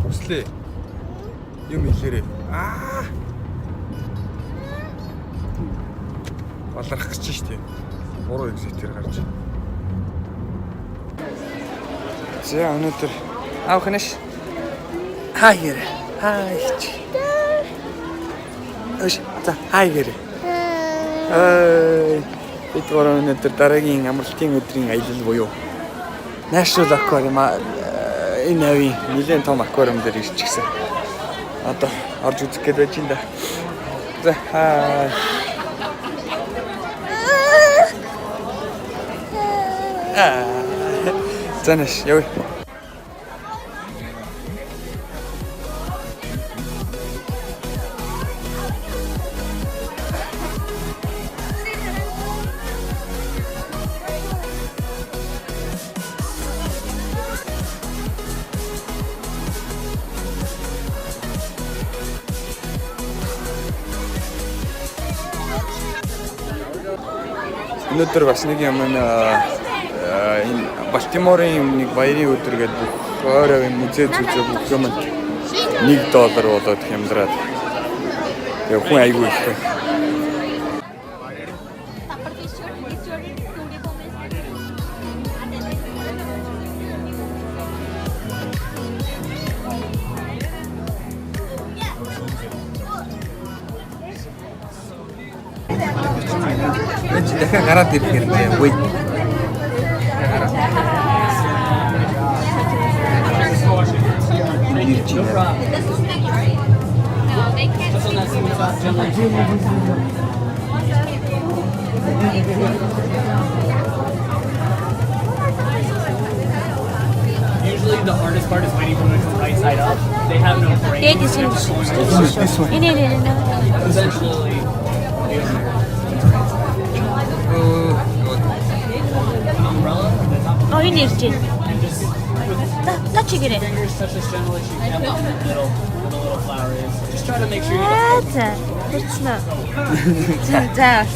Хүслээ. Юм хэлээрээ. Баларах гэж штеп. 3 exit-ээр гарч. За өнөөдөр аавхнаш хай гэрэ. Хайч. Өш за хай гэрэ. Бид гурав өнөөдөр дараагийн амралтын өдрийн аялал буюу National Aquarium энэ авийн нэлээд том аквариум дээр ирчихсэн. Одоо орж үзэх гээд байж энэ. За хай. Занаш яв. Өнөөдөр бас нэг юм энэ Балтиморын нэг баярын өдөр гэдэг бүх ойрын музей зүзээ бүх юм $1 болоод хямдраад. Тэгээ хүн айгүй их. Дахиад гараад ирэх хэрэгтэй. Wait. Usually the hardest part is waiting for them to come right side up. They have no brain. Yeah, this one. Eventually, umbrella on the top of Oh, you need it. and just Touch it. fingers touch as gentle as you can on the middle where the little flower is. Just try to make sure you That's точно. 진짜.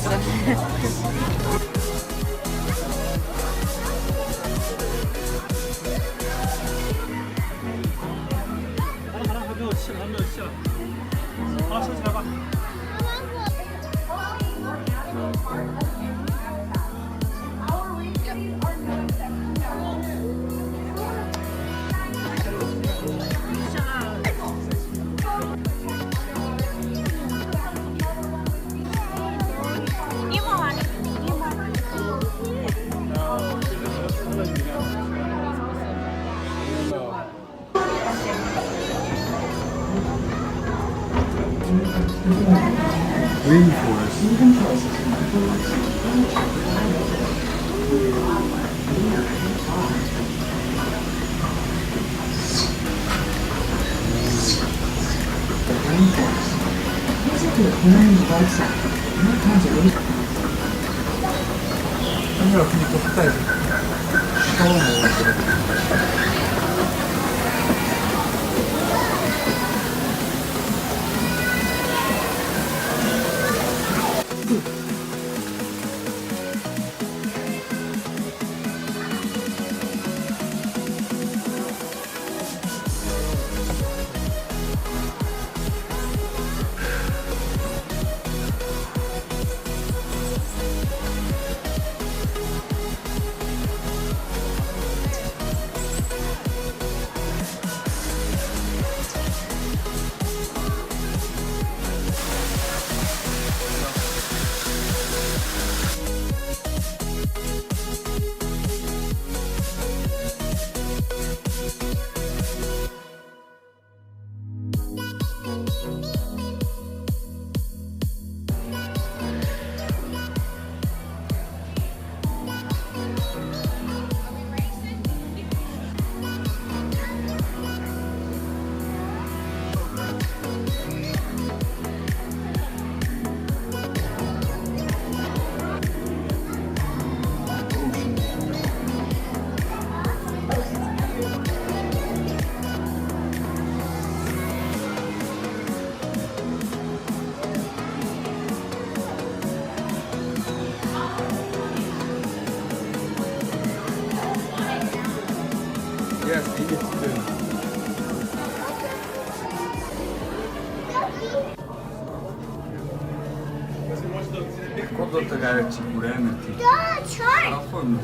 Kodota gayet buraya mı? Да, чай. Aferin.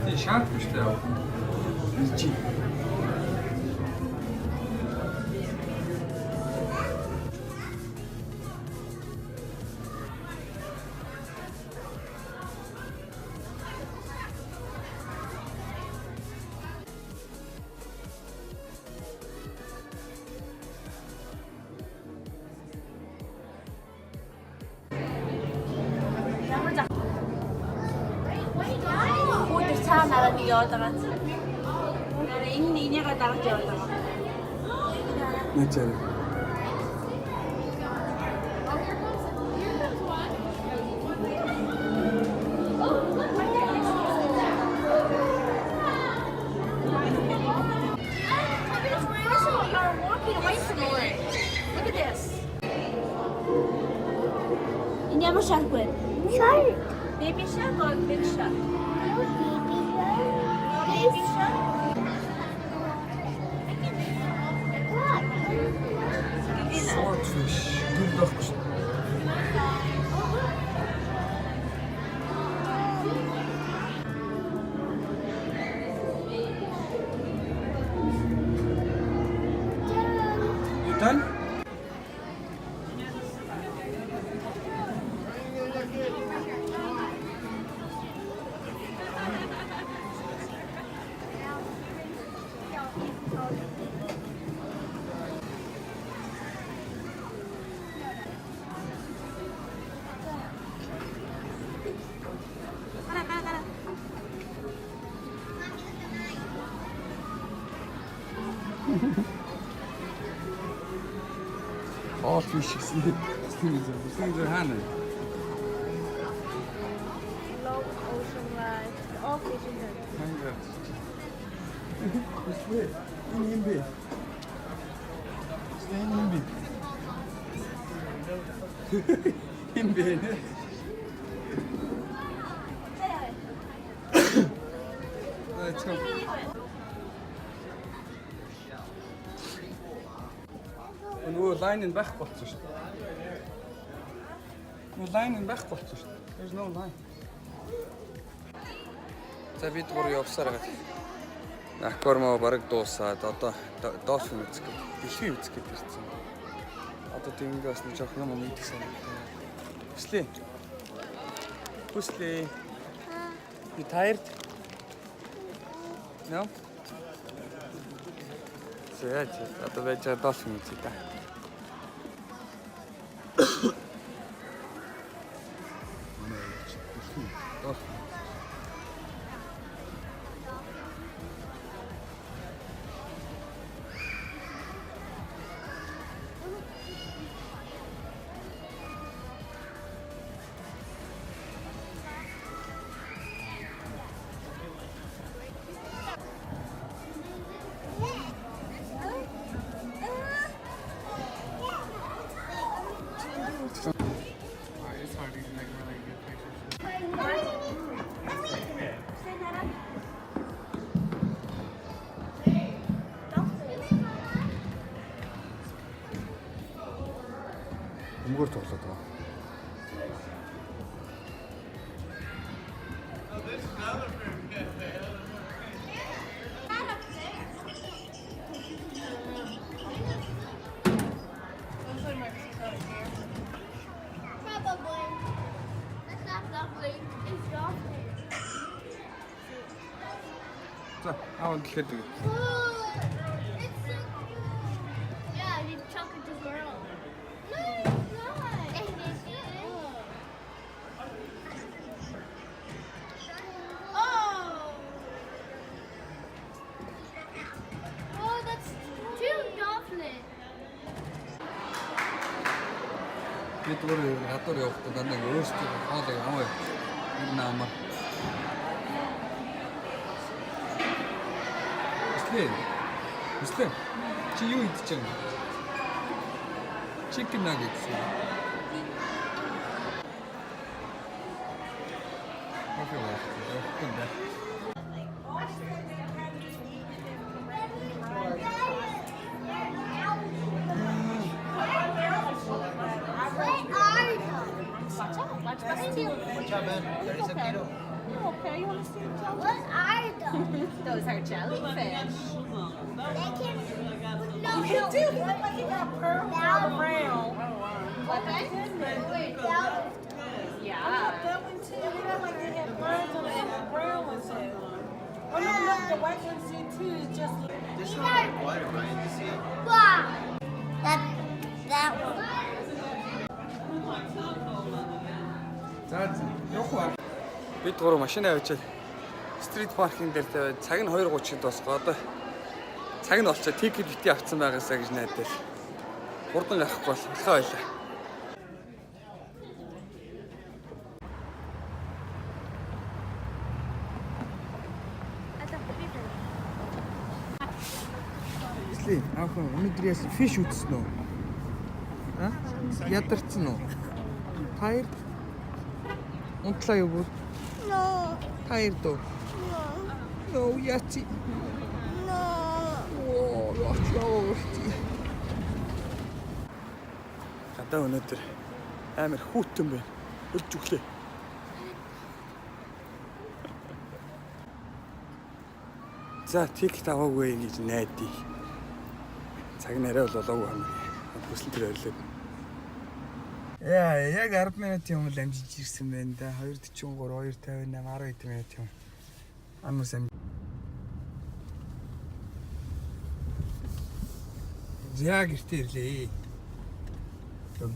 İşte şart işte ya. İçi. Ui, từ xa nào là đi vô tao Ingen ini yang kata kerja tao. Ne çare? You're walking away from it. Look at this. Ini apa shark bread? Shark. Baby shark or big shark? Baby Baby shark. shark. What? Swordfish. Güldak kuş. Yutan? Swordfish. Stinger hanne. Low ocean life. All fish in there. Hangi? İşte ineyim bir. İşte ineyim bir. İn bir. Evet, çok. En hoe lijnen wegkocht. Hoe lijnen wegkocht. There's no line. За бид бүр явсаар байгаа. Аквариум бараг дуусаад одоо долфин үзэх гээд дэлхий үзэх гээд ирсэн. Одоо тэнгээс бас нэг жоох юм идэх санагдав. Хүслээ. Хүслээ. You tired? No? Зэ, одоо байж долфин үзье та. Долфин. It's hard to make really good pictures. Мөнгөөр тоглоод байгаа. Probably. That's not lovely. It's lovely. За, аваад дэлгэхэд. Ooh, it's so cute. Yeah, he's talking to girl. No, it's not. It is. Oh. Oh, that's too lovely. Бид бүр гадуур явахдаа дандаа өөрсдөө хоолыг аваа. Энэ намар. Хүслээ. Чи юу идэж байгаа? Chicken nuggets. Окей, ладно. Okay, you want to see the jelly? What are those? Those are jellyfish. They can. No, You do. He look like he got pearls all around. What that? Yeah. That one too. They look like they had birds on it and the brown ones too. Oh no, look, the white ones do too. It's just These are water, right? Wow. That one. За явах уу. Бид гурав машин авчаад стрит паркинг дээр тавиад цаг нь 2:30-д босгоо. Одоо цаг нь болчиход тикет бити авцсан байгаасаа гэж найдаад. Хурдан гарахгүй болохоо байлаа. Эслээ аахан өнөөдөр яасан фиш үзсэн үү? А? Ядарсан уу? Таяр унтлаа юу бүр? No. Таяр дөө. No. Яци. No. Оо, гадаа өнөөдөр амар хүүтэн байна. Ölж өглөө. За тикет аваагүй гэж найдаа. Цаг нь арай болоогүй юм. Хүсэл төр ойрлоо. Яа, яг 10 минутын өмнө амжиж ирсэн байна да. 2:43, 2:58, 12 минут юм. Амус ам. Яг гэртээ ирлээ.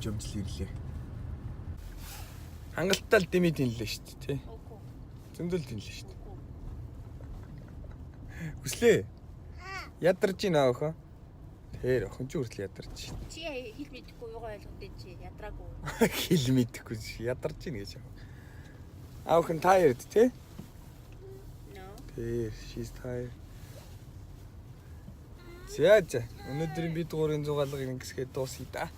Жомжл ирлээ. Хангалттай л дэмий динлээ шүү дээ, тий. Зөндөл динлээ шүү дээ. Хүслээ. Ядарч гинэ охоо. Тэр охин ч хүртэл ядарч шин. Чи хэл мэдэхгүй юугаа ойлгохгүй чи ядраагүй. Хэл мэдэхгүй ядарч гинэ гэж. Охин tired тий? No. Тэр she's tired. За өнөөдрийн бид гурийн зугаалгыг ингэсгээд дуусъя да.